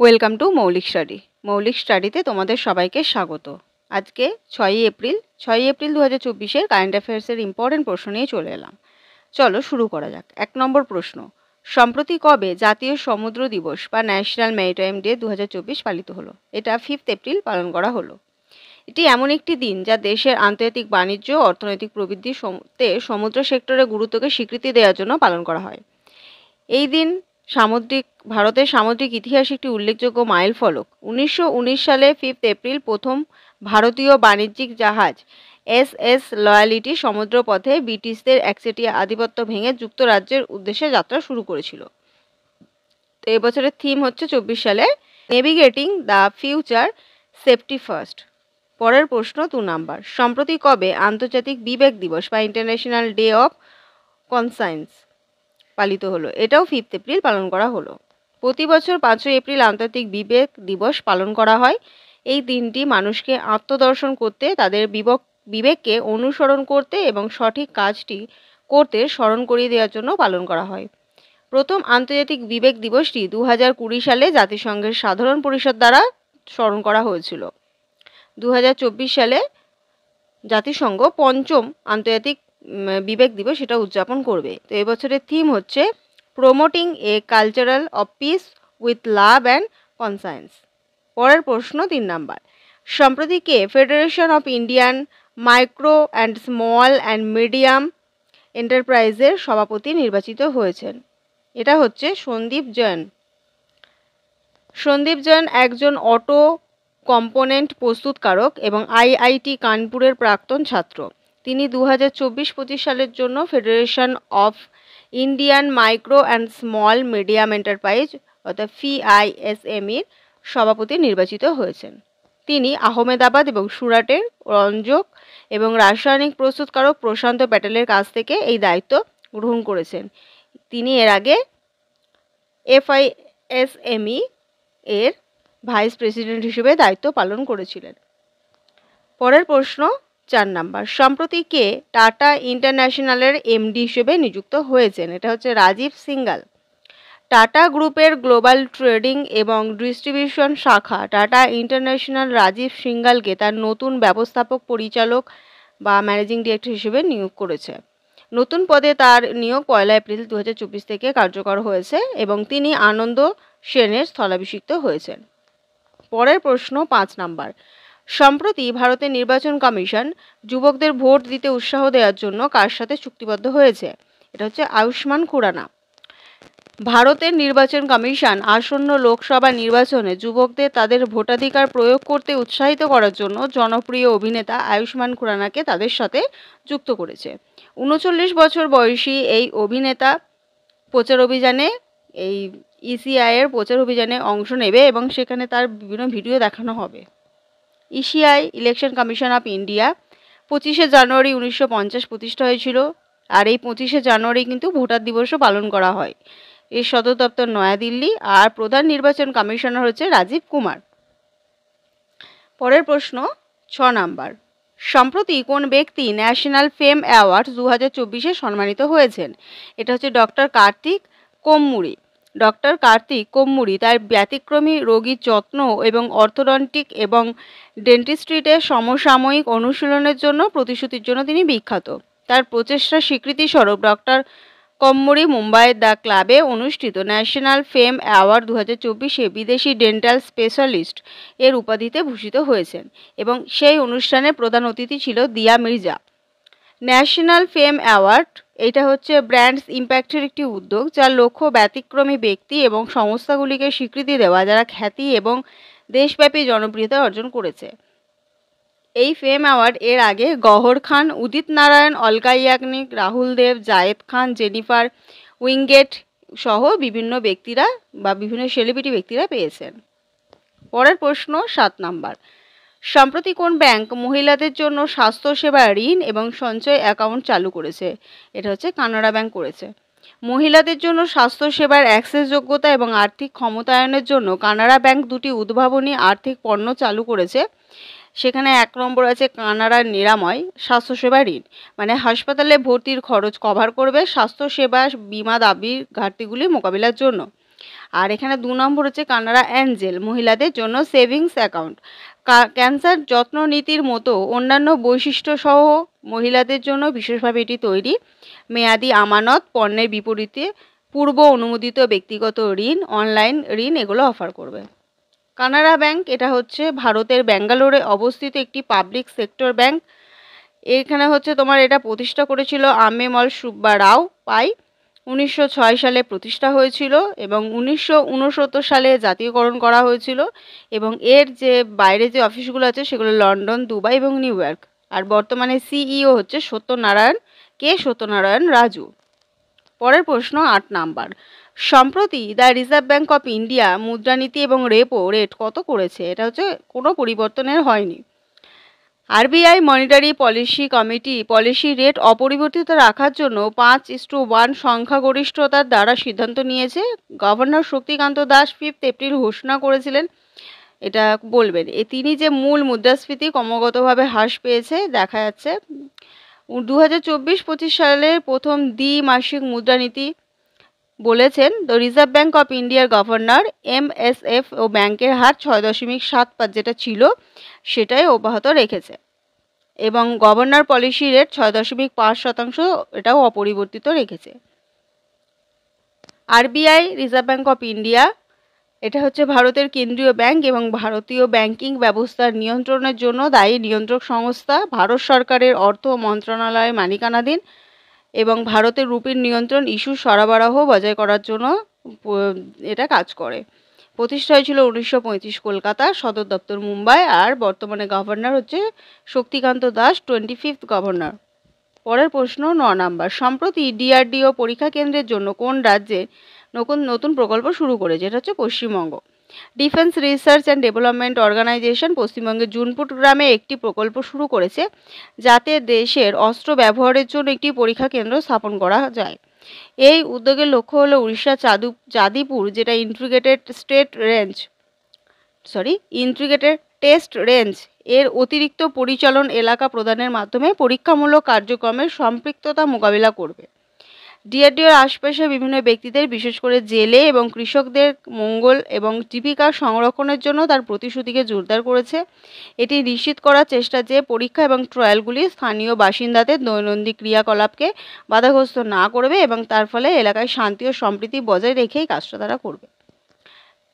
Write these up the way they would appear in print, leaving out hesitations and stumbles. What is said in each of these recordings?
Welcome to মৌলিক study. মৌলিক স্টাডিতে তোমাদের সবাইকে স্বাগত। আজকে 6 এপ্রিল 2024-এর কারেন্ট অ্যাফেয়ার্সের ইম্পর্টেন্ট প্রশ্ন নিয়ে চলে এলাম। চলো শুরু করা যাক। 1 নম্বর প্রশ্ন, সম্প্রতি কবে জাতীয় সমুদ্র দিবস বা ন্যাশনাল ম্যারিটাইম ডে 2024 পালিত হলো? এটা 5 এপ্রিল পালন করা হলো। এটি এমন একটি দিন যা দেশের আন্তর্জাতিক বাণিজ্য ও অর্থনৈতিক প্রবৃদ্ধির সমুদ্র সেক্টরের গুরুত্বকে স্বীকৃতি দেওয়ার জন্য পালন করা হয়। এই দিন ভারতের সামুদ্রিক ইতিহাসে একটি উল্লেখযোগ্য মাইল ফলক। 1919 সালে 5 এপ্রিল প্রথম ভারতীয় বাণিজ্যিক জাহাজ SS লয়ালিটি সমুদ্রপথে ব্রিটিশদের একচেটিয়া আধিপত্য ভেঙে যুক্তরাজ্যের উদ্দেশ্যে যাত্রা শুরু করেছিল। তো এবছরের থিম হচ্ছে 24 সালে navigating the future safety first. পরের প্রশ্ন 2 নাম্বার, সম্প্রতি কবে আন্তর্জাতিক বিবেক দিবস বা ইন্টারন্যাশনাল ডে অফ কনসায়েন্স পালিত হলো? এটাও 5 এপ্রিল পালন করা হলো। প্রতি বছর 5 এপ্রিল আন্তর্জাতিক বিবেক দিবস পালন করা হয়। এই দিনটি মানুষকে আত্মদর্শন করতে, তাদের বিবেককে অনুসরণ করতে এবং সঠিক কাজটি করতে স্মরণ করিয়ে দেওয়ার জন্য পালন করা হয়। প্রথম আন্তর্জাতিক বিবেক দিবসটি 2020 সালে জাতিসংঘের সাধারণ পরিষদ দ্বারা স্মরণ করা হয়েছিল। 2024 সালে জাতিসংঘ পঞ্চম আন্তর্জাতিক বিবেক দিবস এটা উদযাপন করবে। তো এবছরের থিম হচ্ছে promoting a cultural of peace with love and conscience. পরের প্রশ্ন 3 নাম্বার, সম্প্রতি কে federation of Indian micro and small and medium এন্টারপ্রাইজের সভাপতি নির্বাচিত হয়েছেন? এটা হচ্ছে সন্দীপ জৈন। সন্দীপ জৈন একজন অটো কম্পোনেন্ট প্রস্তুতকারক এবং IIT কানপুরের প্রাক্তন ছাত্র। তিনি 2024-25 সালের জন্য federation of Indian micro and small medium enterprise অর্থাৎ FISMEর সভাপতি নির্বাচিত হয়েছেন। তিনি আহমেদাবাদ এবং সুরাটের রঞ্জক এবং রাসায়নিক প্রস্তুতকারক প্রশান্ত প্যাটেলের কাছ থেকে এই দায়িত্ব গ্রহণ করেছেন। তিনি এর আগে FISME এর ভাইস প্রেসিডেন্ট হিসেবে দায়িত্ব পালন করেছিলেন। পরের প্রশ্ন 4 নাম্বার, সম্প্রতি কে টাটা ইন্টারন্যাশনালের MD হিসেবে নিযুক্ত হয়েছেন? এটা হচ্ছে রাজীব সিঙ্গাল। টাটা গ্রুপের গ্লোবাল ট্রেডিং এবং ডিস্ট্রিবিউশন শাখা টাটা ইন্টারন্যাশনাল রাজীব সিঙ্গালকে তার নতুন ব্যবস্থাপক পরিচালক বা ম্যানেজিং ডিরেক্টর হিসেবে নিয়োগ করেছে। নতুন পদে তার নিয়োগ 1 এপ্রিল 2024 থেকে কার্যকর হয়েছে এবং তিনি আনন্দ সেনের স্থলাভিষিক্ত হয়েছেন। পরের প্রশ্ন 5 নাম্বার, সম্প্রতি ভারতের নির্বাচন কমিশন যুবকদের ভোট দিতে উৎসাহ দেওয়ার জন্য কার সাথে চুক্তিবদ্ধ হয়েছে? এটা হচ্ছে আয়ুষ্মান খুরানা। ভারতের নির্বাচন কমিশন আসন্ন লোকসভা নির্বাচনে যুবকদের তাদের ভোটাধিকার প্রয়োগ করতে উৎসাহিত করার জন্য জনপ্রিয় অভিনেতা আয়ুষ্মান খুরানাকে তাদের সাথে যুক্ত করেছে। 39 বছর বয়সী এই অভিনেতা প্রচার অভিযানে ECI-এর প্রচার অভিযানে অংশ নেবে এবং সেখানে তার বিভিন্ন ভিডিও দেখানো হবে। ECI election commission of India 25 জানুয়ারি 1950 প্রতিষ্ঠা হয়েছিল, আর এই 25 জানুয়ারি কিন্তু ভোটার দিবসও পালন করা হয়। এর সদর দপ্তর নয়াদিল্লি, আর প্রধান নির্বাচন কমিশনার হচ্ছে রাজীব কুমার। পরের প্রশ্ন 6 নাম্বার, সম্প্রতি কোন ব্যক্তি ন্যাশনাল ফেম অ্যাওয়ার্ড 2024-এ সম্মানিত হয়েছেন? এটা হচ্ছে ডক্টর কার্তিক কোম্মুরি। ডক্টর কার্তিক কোম্মুরি তার ব্যতিক্রমী রোগীর যত্ন এবং অর্থোডন্টিক এবং ডেন্টিস্ট্রিতে সমসাময়িক অনুশীলনের জন্য প্রতিশ্রুতির জন্য তিনি বিখ্যাত। তার প্রচেষ্টার স্বীকৃতিস্বরূপ ডক্টর কোম্মুরি মুম্বাইয়ের দ্য ক্লাবে অনুষ্ঠিত ন্যাশনাল ফেম অ্যাওয়ার্ড 2024-এ বিদেশি ডেন্টাল স্পেশালিস্ট এর উপাধিতে ভূষিত হয়েছেন এবং সেই অনুষ্ঠানে প্রধান অতিথি ছিল দিয়া মির্জা। ন্যাশনাল ফেম অ্যাওয়ার্ড এটা হচ্ছে ব্র্যান্ডস ইম্প্যাক্টের একটি উদ্যোগ যার লক্ষ্য ব্যতিক্রমী ব্যক্তি এবং সংস্থাগুলিকে স্বীকৃতি দেওয়া যারা খ্যাতি এবং দেশব্যাপী জনপ্রিয়তা অর্জন করেছে। এই ফেম অ্যাওয়ার্ড এর আগে গহর খান, উদিত নারায়ণ, অলকা ইয়াগনিক, রাহুল দেব, জায়েদ খান, জেনিফার উইঙ্গেট সহ বিভিন্ন ব্যক্তিরা বা বিভিন্ন সেলিব্রিটি ব্যক্তিরা পেয়েছেন। পরের প্রশ্ন 7 নাম্বার, সম্প্রতি কোন ব্যাংক মহিলাদের জন্য স্বাস্থ্যসেবা ঋণ এবং সঞ্চয় অ্যাকাউন্ট চালু করেছে? এটা হচ্ছে কানাড়া ব্যাংক করেছে। মহিলাদের জন্য স্বাস্থ্যসেবার অ্যাক্সেস যোগ্যতা এবং আর্থিক ক্ষমতায়নের জন্য কানাড়া ব্যাংক দুটি উদ্ভাবনী আর্থিক পণ্য চালু করেছে। সেখানে 1 নম্বর আছে কানাড়া নিরাময় স্বাস্থ্যসেবা ঋণ, মানে হাসপাতালে ভর্তির খরচ কভার করবে স্বাস্থ্যসেবা বিমা দাবির ঘাটতিগুলি মোকাবিলার জন্য। আর এখানে 2 নম্বর হচ্ছে কানাড়া অ্যাঞ্জেল, মহিলাদের জন্য সেভিংস অ্যাকাউন্ট। ক্যান্সার যত্ন নীতির মতো অন্যান্য বৈশিষ্ট্য সহ মহিলাদের জন্য বিশেষভাবে এটি তৈরি। মেয়াদি আমানত, পণ্যের বিপরীতে পূর্ব অনুমোদিত ব্যক্তিগত ঋণ, অনলাইন ঋণ এগুলো অফার করবে। কানাড়া ব্যাংক এটা হচ্ছে ভারতের ব্যাঙ্গালোরে অবস্থিত একটি পাবলিক সেক্টর ব্যাংক। এখানে হচ্ছে তোমার এটা প্রতিষ্ঠা করেছিল আম্মেমল সুব্বা রাও পাই। 1906 সালে প্রতিষ্ঠা হয়েছিল এবং 1969 সালে জাতীয়করণ করা হয়েছিল এবং এর যে বাইরে যে অফিসগুলো আছে সেগুলো লন্ডন, দুবাই এবং নিউ ইয়র্ক। আর বর্তমানে সিইও হচ্ছে সত্যনারায়ণ রাজু। পরের প্রশ্ন 8 নাম্বার। সম্প্রতি the Reserve Bank of India মুদ্রানীতি এবং রেপো রেট কত করেছে? এটা হচ্ছে কোনো পরিবর্তনের হয়নি। RBI monetary policy committee policy rate অপরিবর্তিত রাখার জন্য 5:1 সংখ্যাগরিষ্ঠতার দ্বারা সিদ্ধান্ত নিয়েছে। গভর্নর শক্তিকান্ত দাস 5 এপ্রিল ঘোষণা করেছিলেন। এটা বলবেন তিনি যে মূল মুদ্রাস্ফীতি ক্রমাগতভাবে হ্রাস পেয়েছে দেখা যাচ্ছে। 2024-25 সালের প্রথম দ্বিমাসিক মুদ্রানীতি বলেছেন দ্য রিজার্ভ ব্যাঙ্ক অফ ইন্ডিয়ার গভর্নর MSF ও ব্যাংকের হার 6.75 যেটা ছিল সেটাই অব্যাহত রেখেছে এবং গভর্নর পলিসি রেট 6.5% এটাও অপরিবর্তিত রেখেছে। RBI reserve Bank of India এটা হচ্ছে ভারতের কেন্দ্রীয় ব্যাংক এবং ভারতীয় ব্যাংকিং ব্যবস্থার নিয়ন্ত্রণের জন্য দায়ী নিয়ন্ত্রক সংস্থা। ভারত সরকারের অর্থ মন্ত্রণালয়ের মালিকানাধীন এবং ভারতের রুপির নিয়ন্ত্রণ ইস্যু সরবরাহ বজায় করার জন্য এটা কাজ করে। প্রতিষ্ঠা হয়েছিল 1935 কলকাতা, সদর দপ্তর মুম্বাই, আর বর্তমানে গভর্নর হচ্ছে শক্তিকান্ত দাস, 25th গভর্নর। পরের প্রশ্ন 9 নাম্বার। সম্প্রতি ডিআরডিও পরীক্ষা কেন্দ্রের জন্য কোন রাজ্যে নতুন প্রকল্প শুরু করেছে? এটা হচ্ছে Paschimbanga. Defence research and development organisation পশ্চিমবঙ্গের জুনপুট গ্রামে একটি প্রকল্প শুরু করেছে যাতে দেশের অস্ত্র ব্যবহারের জন্য একটি পরীক্ষা কেন্দ্র স্থাপন করা যায়। এই উদ্যোগের লক্ষ্য হলো উড়িষ্যা চাঁদিপুর যেটা ইন্টিগ্রেটেড টেস্ট রেঞ্জ এর অতিরিক্ত পরিচালন এলাকা প্রদানের মাধ্যমে পরীক্ষামূলক কার্যক্রমের সম্পৃক্ততা মোকাবিলা করবে। ডিআরডিওর আশপাশে বিভিন্ন ব্যক্তিদের বিশেষ করে জেলে এবং কৃষকদের মঙ্গল এবং জীবিকা সংরক্ষণের জন্য তার প্রতিশ্রুতিকে জোরদার করেছে। এটি নিশ্চিত করার চেষ্টা যে পরীক্ষা এবং ট্রায়ালগুলি স্থানীয় বাসিন্দাদের দৈনন্দিন ক্রিয়াকলাপকে বাধাগ্রস্ত না করবে এবং তার ফলে এলাকায় শান্তি ও সম্প্রীতি বজায় রেখেই কাজটা তারা করবে।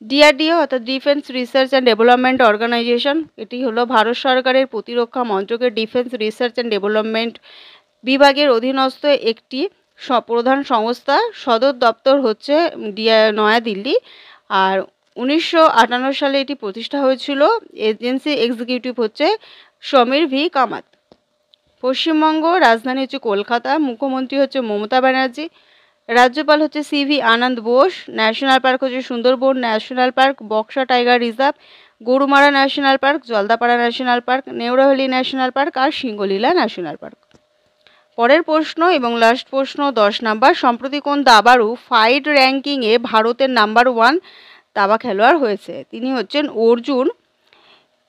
ডিআরডিও অর্থাৎ defence research and development organisation এটি হলো ভারত সরকারের প্রতিরক্ষা মন্ত্রকের ডিফেন্স রিসার্চ অ্যান্ড ডেভেলপমেন্ট বিভাগের অধীনস্থ একটি প্রধান সংস্থা। সদর দপ্তর হচ্ছে নয়াদিল্লি আর 1958 সালে এটি প্রতিষ্ঠা হয়েছিল। এজেন্সি এক্সিকিউটিভ হচ্ছে সমীর ভি কামাত। পশ্চিমবঙ্গ রাজধানী হচ্ছে কলকাতা, মুখ্যমন্ত্রী হচ্ছে মমতা ব্যানার্জি, রাজ্যপাল হচ্ছে CV Ananda Bose, national park হচ্ছে Sundarban national park, Buxa tiger reserve, Gorumara national park, Jaldapara national park, নেউরাহলি ন্যাশনাল পার্ক আর সিঙ্গলীলা ন্যাশনাল পার্ক। পরের প্রশ্ন এবং লাস্ট প্রশ্ন 10 নাম্বার। সম্প্রতি কোন দাবাড়ু ফাইড র্যাঙ্কিংয়ে ভারতের নাম্বার 1 দাবা খেলোয়াড় হয়েছে? তিনি হচ্ছেন অর্জুন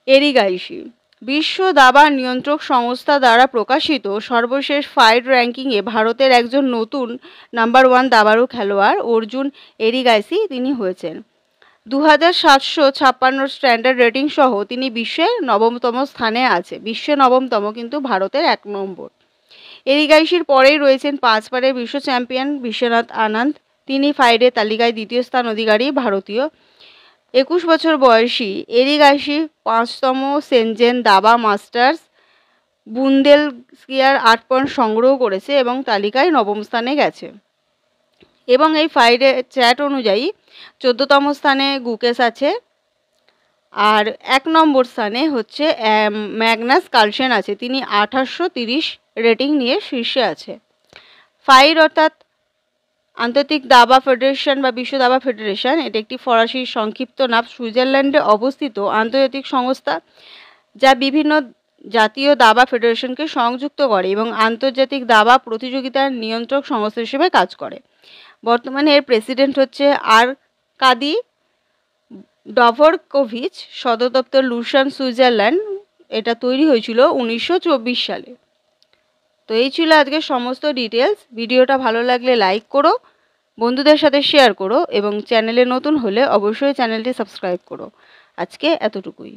এরিগাইশি। বিশ্ব দাবা নিয়ন্ত্রক সংস্থা দ্বারা প্রকাশিত সর্বশেষ ফাইড র্যাঙ্কিংয়ে ভারতের একজন নতুন নাম্বার 1 দাবাড়ু খেলোয়াড় অর্জুন এরিগাইশি তিনি হয়েছেন। 2756 স্ট্যান্ডার্ড রেটিং সহ তিনি বিশ্বের 9তম স্থানে আছে। বিশ্বে 9তম কিন্তু ভারতের 1 নম্বর। এরিগাইশির পরেই রয়েছেন 5 বারের বিশ্ব চ্যাম্পিয়ন বিশ্বনাথ আনন্দ। তিনি ফাইডের তালিকায় 2য় স্থান অধিকারী ভারতীয়। 21 বছর বয়সী এরিগাইশি 5তম সেনজেন দাবা মাস্টার্স বুন্দেলস্কিয়ার 8 পয়েন্ট সংগ্রহ করেছে এবং তালিকায় 9ম স্থানে গেছে। এবং এই ফাইডের চ্যাট অনুযায়ী 14তম স্থানে গুকেশ আছে আর 1 নম্বর স্থানে হচ্ছে ম্যাগনাস কার্লসেন আছে। তিনি 2830 রেটিং নিয়ে শীর্ষে আছে। ফাইড অর্থাৎ আন্তর্জাতিক দাবা ফেডারেশন বা বিশ্ব দাবা ফেডারেশন এটা একটি ফরাসি সংক্ষিপ্ত নাম। সুইজারল্যান্ডে অবস্থিত আন্তর্জাতিক সংস্থা যা বিভিন্ন জাতীয় দাবা ফেডারেশনকে সংযুক্ত করে এবং আন্তর্জাতিক দাবা প্রতিযোগিতার নিয়ন্ত্রক সংস্থা হিসেবে কাজ করে। বর্তমানে এর প্রেসিডেন্ট হচ্ছে আরকাদি ডভরকোভিচ। সদর দপ্তর লুসান, সুইজারল্যান্ড। এটা তৈরি হয়েছিল 1924 সালে। তো এই ছিল আজকের সমস্ত ডিটেলস। ভিডিওটা ভালো লাগলে লাইক করো, বন্ধুদের সাথে শেয়ার করো এবং চ্যানেলে নতুন হলে অবশ্যই চ্যানেলটি সাবস্ক্রাইব করো। আজকে এতটুকুই।